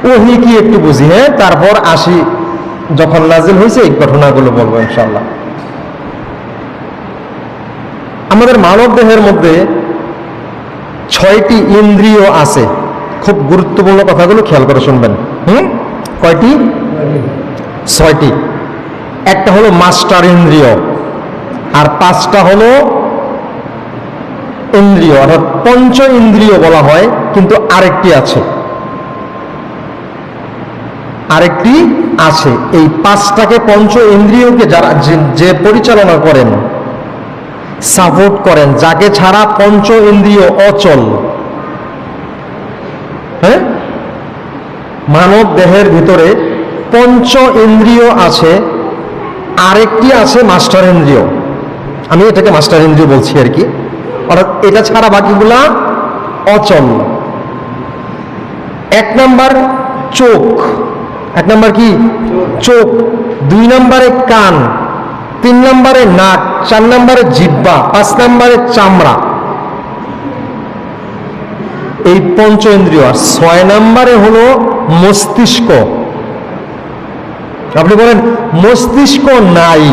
ওহি কি একটু বুঝি, হ্যাঁ, তারপর আসি যখন নাজিল হয়েছে এই ঘটনাগুলো বলবো ইনশাআল্লাহ। আমাদের মানব দেহের মধ্যে 6টি ইন্দ্রিয় আছে। খুব গুরুত্বপূর্ণ কথাগুলো খেয়াল করে শুনবেন। কয়টি? 6টি। একটা হলো মাস্টার ইন্দ্রিয়, আর 5টা হলো ইন্দ্রিয়, অর্থাৎ পঞ্চ ইন্দ্রিয় বলা হয়, কিন্তু আরেকটি আছে। এই 5টাকে পঞ্চ ইন্দ্রিয়কে যারা যে পরিচালনা করেন, সাপোর্ট করেন, যাকে ছাড়া পঞ্চ ইন্দ্রিয় অচল। হ্যাঁ, মানব দেহের ভিতরে পঞ্চ ইন্দ্রিয় আছে, আরেকটি আছে মাস্টার ইন্দ্রিয়। আমি এটাকে মাস্টার ইন্দ্রিয় বলছি আর কি, অর্থাৎ এটা ছাড়া বাকিগুলা অচল। 1 নাম্বার চোখ। 1 নাম্বার কি? চোখ। 2 নাম্বারে কান, 3 নাম্বারে নাক, 4 নাম্বারে জিহ্বা, 5 নাম্বারে চামড়া। এই পঞ্চ ইন্দ্রিয়। আর 6 নাম্বারে হলো মস্তিষ্ক। আপনি বলেন মস্তিষ্ক নাই,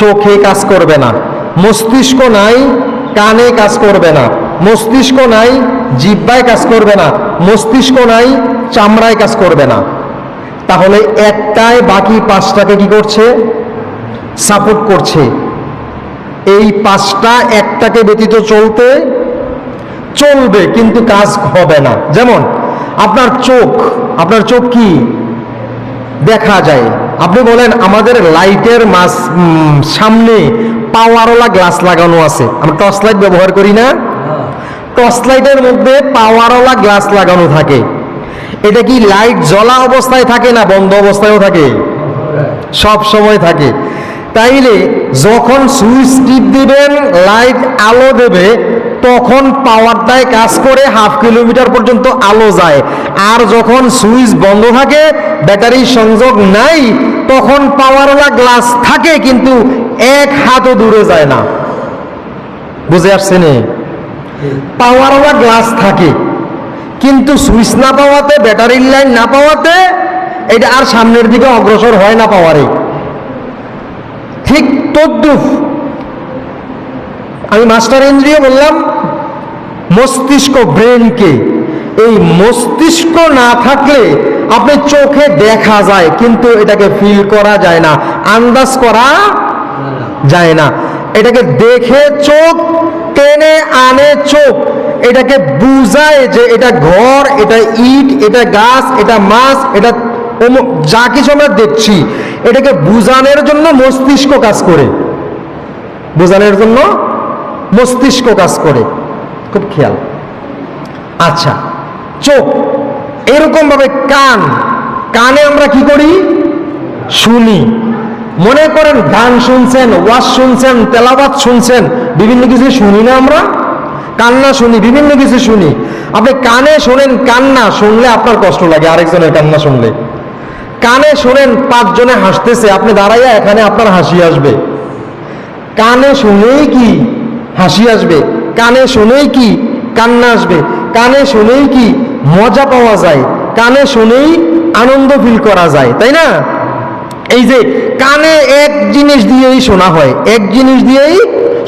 চোখে কাজ করবে না, মস্তিষ্ক নাই, কানে কাজ করবে না, মস্তিষ্ক নাই, জিহ্বায় কাজ করবে না, মস্তিষ্ক নাই, চামড়ায় কাজ করবে না। তাহলে একটাই বাকি 5টাকে কি করছে? সাপোর্ট করছে। এই 5টা একটাকে ব্যতীত চলবে, কিন্তু কাজ হবে না। যেমন আপনার চোখ কি দেখা যায়? আপনি বলেন আমাদের লাইটের সামনে পাওয়ারওয়ালা গ্লাস লাগানো আছে, আমরা টর্চ লাইট ব্যবহার করি না? টর্চ লাইটের মধ্যে পাওয়ারওয়ালা গ্লাস লাগানো থাকে। এটা কি লাইট জ্বলা অবস্থায় থাকে না বন্ধ অবস্থায়ও থাকে? সব সময় থাকে। তাইলে যখন সুইচ টিপ দিবেন, লাইট আলো দেবে, তখন পাওয়ারটায় কাজ করে 1/2 কিলোমিটার পর্যন্ত আলো যায়। আর যখন সুইচ বন্ধ থাকে, ব্যাটারি সংযোগ নাই, তখন পাওয়ারওয়ালা গ্লাস থাকে কিন্তু 1 হাতও দূরে যায় না। বুঝে আসছে নে? পাওয়ারওয়ালা গ্লাস থাকে, কিন্তু সুইচ না পাওয়াতে, ব্যাটারির লাইন না পাওয়াতে এটা আর সামনের দিকে অগ্রসর হয় না পাওয়ারে। ঠিক তদ্রুপ আমি মাস্টার ইন্দ্রিয় বললাম মস্তিষ্ক, ব্রেনকে। এই মস্তিষ্ক না থাকলে আপনি চোখে দেখা যায় কিন্তু এটাকে ফিল করা যায় না, আন্দাজ করা যায় না। এটাকে দেখে চোখ, টেনে আনে চোখ, এটাকে বুঝায় যে এটা ঘর, এটা ইট, এটা গাছ, এটা মাছ, এটা যা কিছু আমরা দেখছি, এটাকে বুঝানোর জন্য মস্তিষ্ক কাজ করে। বোঝানোর জন্য মস্তিষ্ক কাজ করে। খুব খেয়াল। আচ্ছা, চোখ। এরকম ভাবে কানে আমরা কি করি? শুনি। মনে করেন গান শুনছেন, ওয়াজ শুনছেন, তেলাওয়াত শুনছেন, বিভিন্ন কিছু শুনি না আমরা? কান্না শুনি, বিভিন্ন কিছু শুনি। আপনি কানে শোনেন, কান্না শুনলে আপনার কষ্ট লাগে, আরেকজনের কান্না শুনলে। কানে শোনেন 5 জনে হাসতেছে, আপনি দাঁড়াইয়া এখানে আপনার হাসি আসবে। কানে শুনেই কি হাসি আসবে, কানে শুনেই কি কান্না আসবে, কানে শুনেই কি মজা পাওয়া যায়, কানে শুনেই আনন্দ ফিল করা যায়, তাই না? এই যে কানে এক জিনিস দিয়েই শোনা হয়, এক জিনিস দিয়েই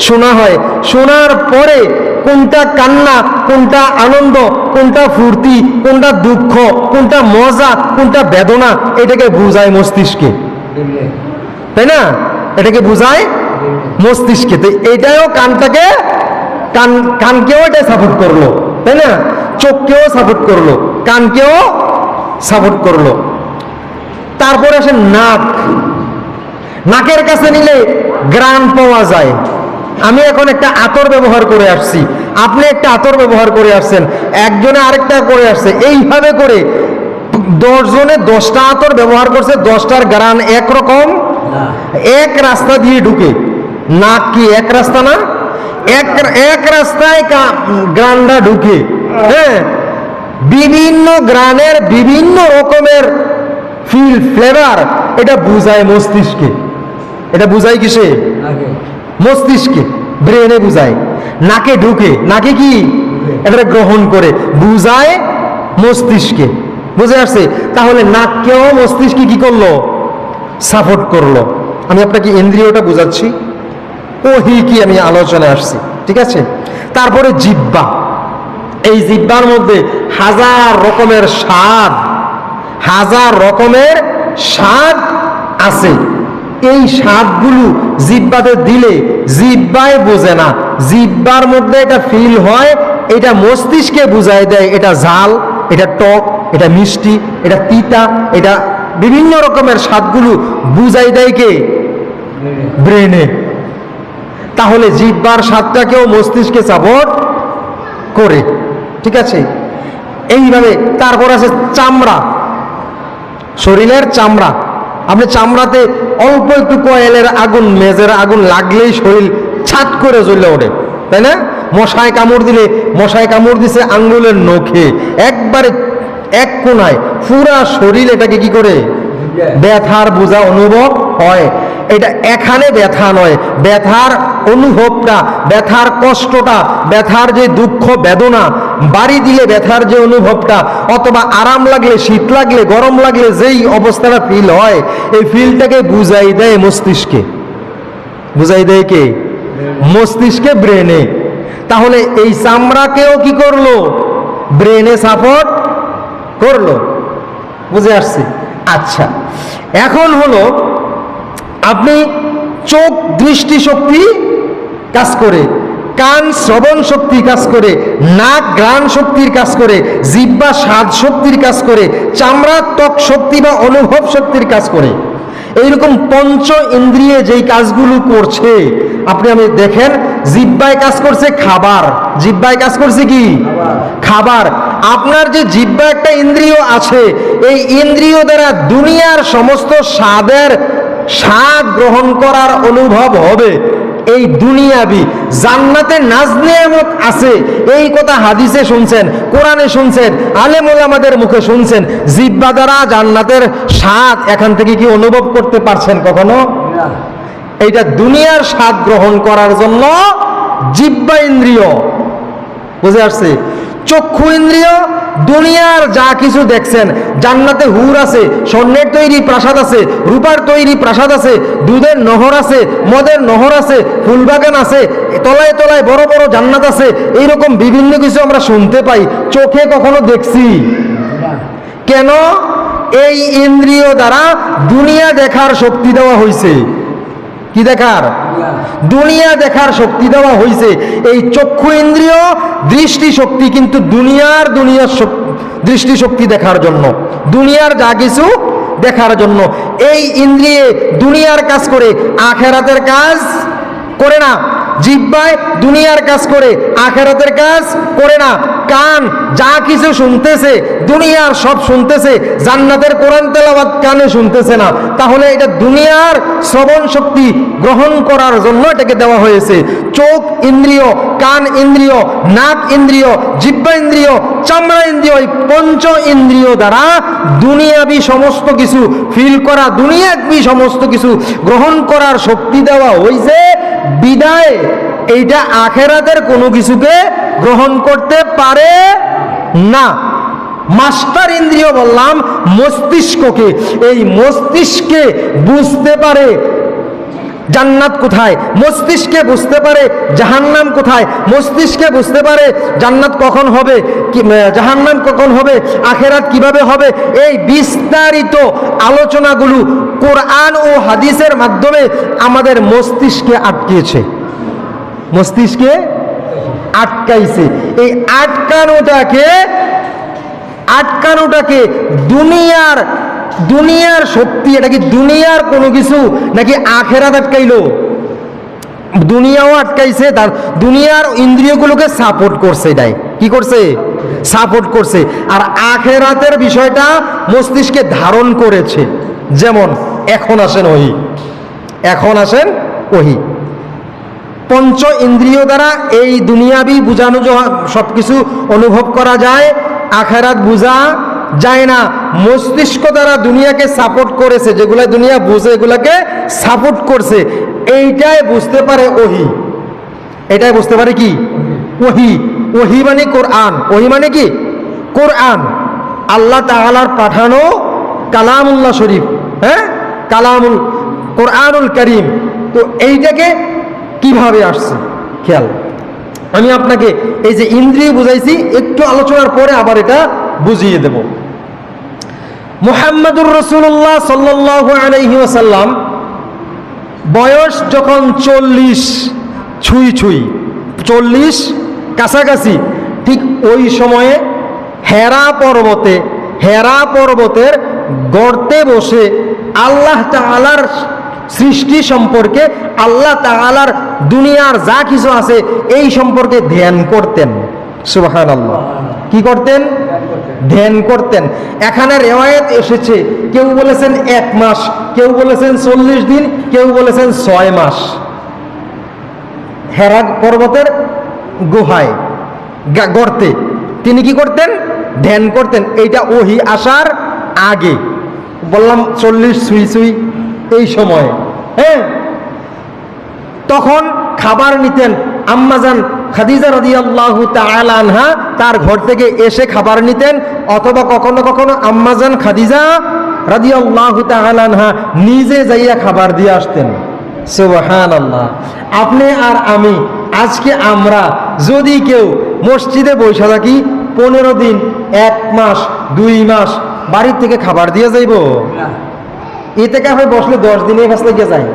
শোনা হয়। শোনার পরে কোনটা কান্না, কোনটা আনন্দ, কোনটা ফুর্তি, কোনটা দুঃখ, কোনটা মজা, কোনটা বেদনা, এটাকে বুঝায় মস্তিষ্কে, তাই না? এটাকে বুঝায় মস্তিষ্কে। তো এটাও কানটাকে, কানকেও এটা সাপোর্ট করলো, তাই না? চোখকেও সাপোর্ট করলো, কানকেও সাপোর্ট করলো। তারপরে আসে নাক। নাকের কাছে নিলে ঘ্রাণ পাওয়া যায়। আমি এখন একটা আতর ব্যবহার করে আসছি, আপনি একটা আতর ব্যবহার করে আসছেন, একজনে আরেকটা করে আসছে, এইভাবে করে 10 জনে 10টা আতর ব্যবহার করছে, 10টার ঘ্রাণ একরকম, এক রাস্তা দিয়ে ঢুকে। নাক কি এক রাস্তা না? এক রাস্তায় ঘ্রাণটা ঢুকে। হ্যাঁ, বিভিন্ন ঘ্রাণের বিভিন্ন রকমের ফ্লেভার, এটা বুঝায় মস্তিষ্কে। এটা বুঝায় কিসে? মস্তিষ্কে, ব্রেনে বুঝায়। নাকে ঢুকে, নাকে কি এটা গ্রহণ করে, বুঝায় মস্তিষ্কে। বুঝে আসছে? তাহলে নাককেও মস্তিষ্ক কি করলো? সাপোর্ট করলো। আমি আপনাকে ইন্দ্রিয়টা বুঝাচ্ছি, ওহি কি আমি আলোচনায় আসছি, ঠিক আছে? তারপরে জিহ্বা। এই জিহ্বার মধ্যে হাজার রকমের স্বাদ, হাজার রকমের স্বাদ আছে। এই স্বাদগুলো জিহ্বাতে দিলে জিহ্বায় বোঝে না, জিহ্বার মধ্যে এটা ফিল হয়, এটা মস্তিষ্কে বুঝায় দেয় এটা ঝাল, এটা টক, এটা মিষ্টি, এটা তিতা, এটা বিভিন্ন রকমের স্বাদগুলো বুঝাই দেয় কে? ব্রেনে। তাহলে জিহ্বার স্বাদটাকেও মস্তিষ্কে সাপোর্ট করে, ঠিক আছে? এইভাবে তারপর আছে চামড়া, শরীরের চামড়া। আপনি চামড়াতে অল্প একটু কয়েলের আগুন, মেজের আগুন লাগলেই শরীর ছাট করে জ্বলে ওঠে, তাই না? মশায় কামড় দিলে, মশায় কামড় দিছে আঙ্গুলের নখে, একবারে এক কোনায় পুরা শরীর এটাকে কি করে? ব্যথার বোঝা অনুভব হয়। এটা এখানে ব্যথা নয়, ব্যথার অনুভবটা, ব্যথার কষ্টটা, ব্যথার যে দুঃখ বেদনা, বাড়ি দিলে ব্যথার যে অনুভবটা, অথবা আরাম লাগলে, শীত লাগলে, গরম লাগলে যেই অবস্থাটা ফিল হয়, এই ফিলটাকে বুঝাই দেয় মস্তিষ্কে। বুঝাই দেয় কে? মস্তিষ্কে, ব্রেনে। তাহলে এই চামড়াকেও কি করলো? ব্রেনে সাপোর্ট করলো। বুঝে আসছে? আচ্ছা, এখন হলো আপনি চোখ দৃষ্টি শক্তি কাজ করে, কান শ্রবণ শক্তি কাজ করে, নাক ঘ্রাণ শক্তির কাজ করে, জিহ্বা স্বাদ শক্তির কাজ করে, চামড়া ত্বক শক্তি বা অনুভব শক্তির কাজ করে। এইরকম পঞ্চ ইন্দ্রিয়ে যেই কাজগুলো করছে, আপনি আমি দেখেন, জিহ্বায় কাজ করছে খাবার, জিহ্বায় কাজ করছে কি? খাবার। আপনার যে জিহ্বা একটা ইন্দ্রিয় আছে, এই ইন্দ্রিয় দ্বারা দুনিয়ার সমস্ত স্বাদের স্বাদ গ্রহণ করার অনুভব হবে। এই দুনিয়াবি জান্নাতে নাজ নেয়ামত আছে, এই কথা হাদিসে শুনছেন, কোরআনে শুনছেন, আলেম ওলামাদের মুখে শুনছেন। জিহ্বা দ্বারা জান্নাতের স্বাদ এখান থেকে কি অনুভব করতে পারছেন কখনো? এইটা দুনিয়ার স্বাদ গ্রহণ করার জন্য জিহ্বা ইন্দ্রিয়। বুঝে আসছে? চক্ষু ইন্দ্রিয় দুনিয়ার যা কিছু দেখছেন, জান্নাতে হুর আছে, স্বর্ণের তৈরি প্রাসাদ আছে, রূপার তৈরি প্রাসাদ আছে, দুধের নহর আছে, মদের নহর আছে, ফুলবাগান আছে, তলায় তলায় বড় বড় জান্নাত আছে, এইরকম বিভিন্ন কিছু আমরা শুনতে পাই, চোখে কখনো দেখছি? কেন? এই ইন্দ্রিয় দ্বারা দুনিয়া দেখার শক্তি দেওয়া হয়েছে। কি দেখার? দুনিয়া দেখার শক্তি দেওয়া হয়েছে। এই চক্ষু ইন্দ্রিয় দৃষ্টি শক্তি কিন্তু দুনিয়ার দৃষ্টি শক্তি দেখার জন্য, দুনিয়ার যা কিছু দেখার জন্য। এই ইন্দ্রিয়ে দুনিয়ার কাজ করে, আখেরাতের কাজ করে না। জিহ্বায় দুনিয়ার কাজ করে, আখেরাতের কাজ করে না। কান যা কিছু শুনতেছে, দুনিয়ার সব শুনতেছে, জান্নাতের কোরআন তেলাওয়াত কানে শুনতেছে না। তাহলে এটা দুনিয়ার শ্রবণ শক্তি গ্রহণ করার জন্য এটাকে দেওয়া হয়েছে। চোখ ইন্দ্রিয়, কান ইন্দ্রিয়, নাক ইন্দ্রিয়, জিহ্বা ইন্দ্রিয়, চামড়া ইন্দ্রিয়, এই পঞ্চ ইন্দ্রিয় দ্বারা দুনিয়াবি সমস্ত কিছু ফিল করা, দুনিয়াবি সমস্ত কিছু গ্রহণ করার শক্তি দেওয়া হয়েছে। বিদায় এইটা আখেরাতের কোনো কিছুকে গ্রহণ করতে পারে না। মাস্টার ইন্দ্রিয় বললাম মস্তিষ্ককে। এই মস্তিষ্কে বুঝতে পারে জান্নাত কোথায়, মস্তিষ্কে বুঝতে পারে জাহান্নাম কোথায়, মস্তিষ্কে বুঝতে পারে জান্নাত কখন হবে, জাহান্নাম কখন হবে, আখেরাত কিভাবে হবে। এই বিস্তারিত আলোচনাগুলো কোরআন ও হাদিসের মাধ্যমে আমাদের মস্তিষ্কে আটকেছে, মস্তিষ্কে আটকাইছে। এই আটকানোটাকে দুনিয়ার শক্তি, এটা কি দুনিয়ার কোনো কিছু নাকি আখেরাত আটকাইলো? দুনিয়াও আটকাইছে, তার দুনিয়ার ইন্দ্রিয়গুলোকে সাপোর্ট করছে। এটাই কি করছে? সাপোর্ট করছে। আর আখেরাতের বিষয়টা মস্তিষ্কে ধারণ করেছে। যেমন এখন আসেন ওহি, এখন আসেন ওহি। পঞ্চ ইন্দ্রিয় দ্বারা এই দুনিয়াবি বুঝানো সব কিছু অনুভব করা যায়, আখেরাত বুঝা যায় না। মস্তিষ্ক দ্বারা দুনিয়াকে সাপোর্ট করেছে, যেগুলা দুনিয়া বুঝে এগুলাকে সাপোর্ট করছে। এইটাই বুঝতে পারে ওহি, এটাই বুঝতে পারে কি? ওহি। ওহি মানে কোরআন। ওহি মানে কি? কোরআন। আল্লাহ তাআলার পাঠানো কালামুল্লাহ শরীফ, হ্যাঁ, কালামুল কোরআনুল কারীম। তো এইটাকে কিভাবে আসছে খেয়াল, আমি আপনাকে এই যে ইন্দ্রিয় বুঝাইছি, একটু আলোচনার পরে আবার এটা বুঝিয়ে দেব। মুহাম্মাদুর রাসূলুল্লাহ সাল্লাল্লাহু আলাইহি ওয়াসাল্লাম বয়স যখন 40 ছুঁই 40 কাছাকাছি, ঠিক ওই সময়ে হেরা পর্বতের গর্তে বসে আল্লাহ তাআলার সৃষ্টি সম্পর্কে, আল্লাহ তাআলার দুনিয়ার যা কিছু আছে এই সম্পর্কে ধ্যান করতেন। সুবহানাল্লাহ। কি করতেন? ধ্যান করতেন। এখানে রিওয়ায়াত এসেছে, কেউ বলেছেন 1 মাস, কেউ বলেছেন 40 দিন, কেউ বলেছেন 6 মাস। হেরা পর্বতের গুহায় গর্তে তিনি কি করতেন? ধ্যান করতেন। এইটা ওহী আসার আগে, বললাম 40 ছুঁই এই সময়ে, হ্যাঁ। তখন খাবার নিতেন আম্মাজান খাদিজা রাদিয়াল্লাহু তাআলা আনহা, তার ঘর থেকে এসে খাবার নিতেন, অথবা কখনো কখনো আম্মাজান খাদিজা রাদিয়াল্লাহু তাআলা আনহা নিজে যাইয়া খাবার দিয়ে আসতেন। সুবহানাল্লাহ। আপনি আর আমি, আজকে আমরা যদি কেউ মসজিদে বসে থাকি 15 দিন, 1 মাস, 2 মাস, বাড়ির থেকে খাবার দিয়ে যাইব? ইতিকাফে বসলে 10 দিনে কাছ থেকে যায়,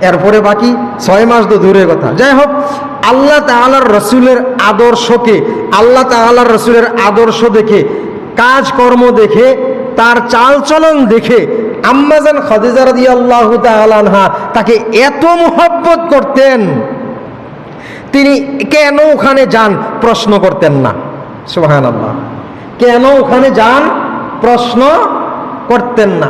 এরপরে বাকি 6 মাস তো দূরের কথা। যাই হোক, আল্লাহ তাআলার রাসূলের আদর্শকে, আল্লাহ তাআলার রাসূলের আদর্শ দেখে, কাজকর্ম দেখে, তার চালচলন দেখে আম্মাজান খাদিজা রাদিয়াল্লাহু তাআলা আনহা তাকে এত মুহাব্বত করতেন, তিনি কেন ওখানে যান প্রশ্ন করতেন না। সুবহানাল্লাহ। কেন ওখানে যান প্রশ্ন করতেন না।